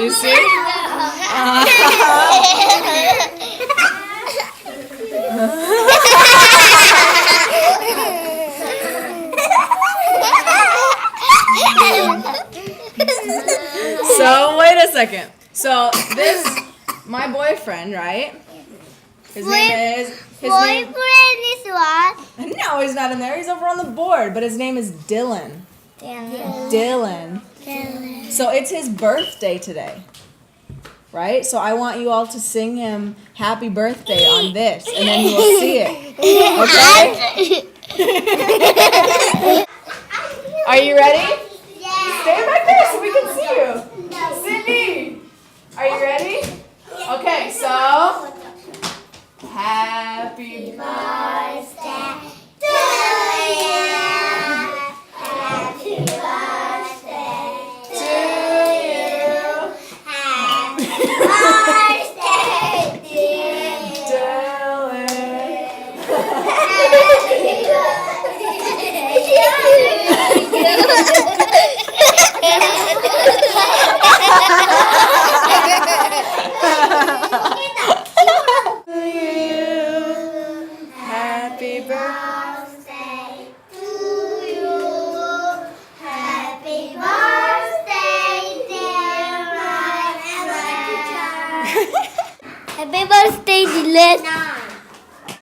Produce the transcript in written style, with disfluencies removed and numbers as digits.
You see? So wait a second. So this, my boyfriend, right? His name is. Boyfriend is what? No, he's not in there. He's over on the board. But his name is Dylan. Dylan. So it's his birthday today. Right? So I want you all to sing him happy birthday on this. And then you will see it. Okay? Are you ready? Stay back there so we can see you. Sydney, are you ready? Okay, so happy Birthday to you. Happy birthday to you. Happy birthday, dear Happy birthday. birthday to you. Happy birthday, dear Happy birthday, Dylan.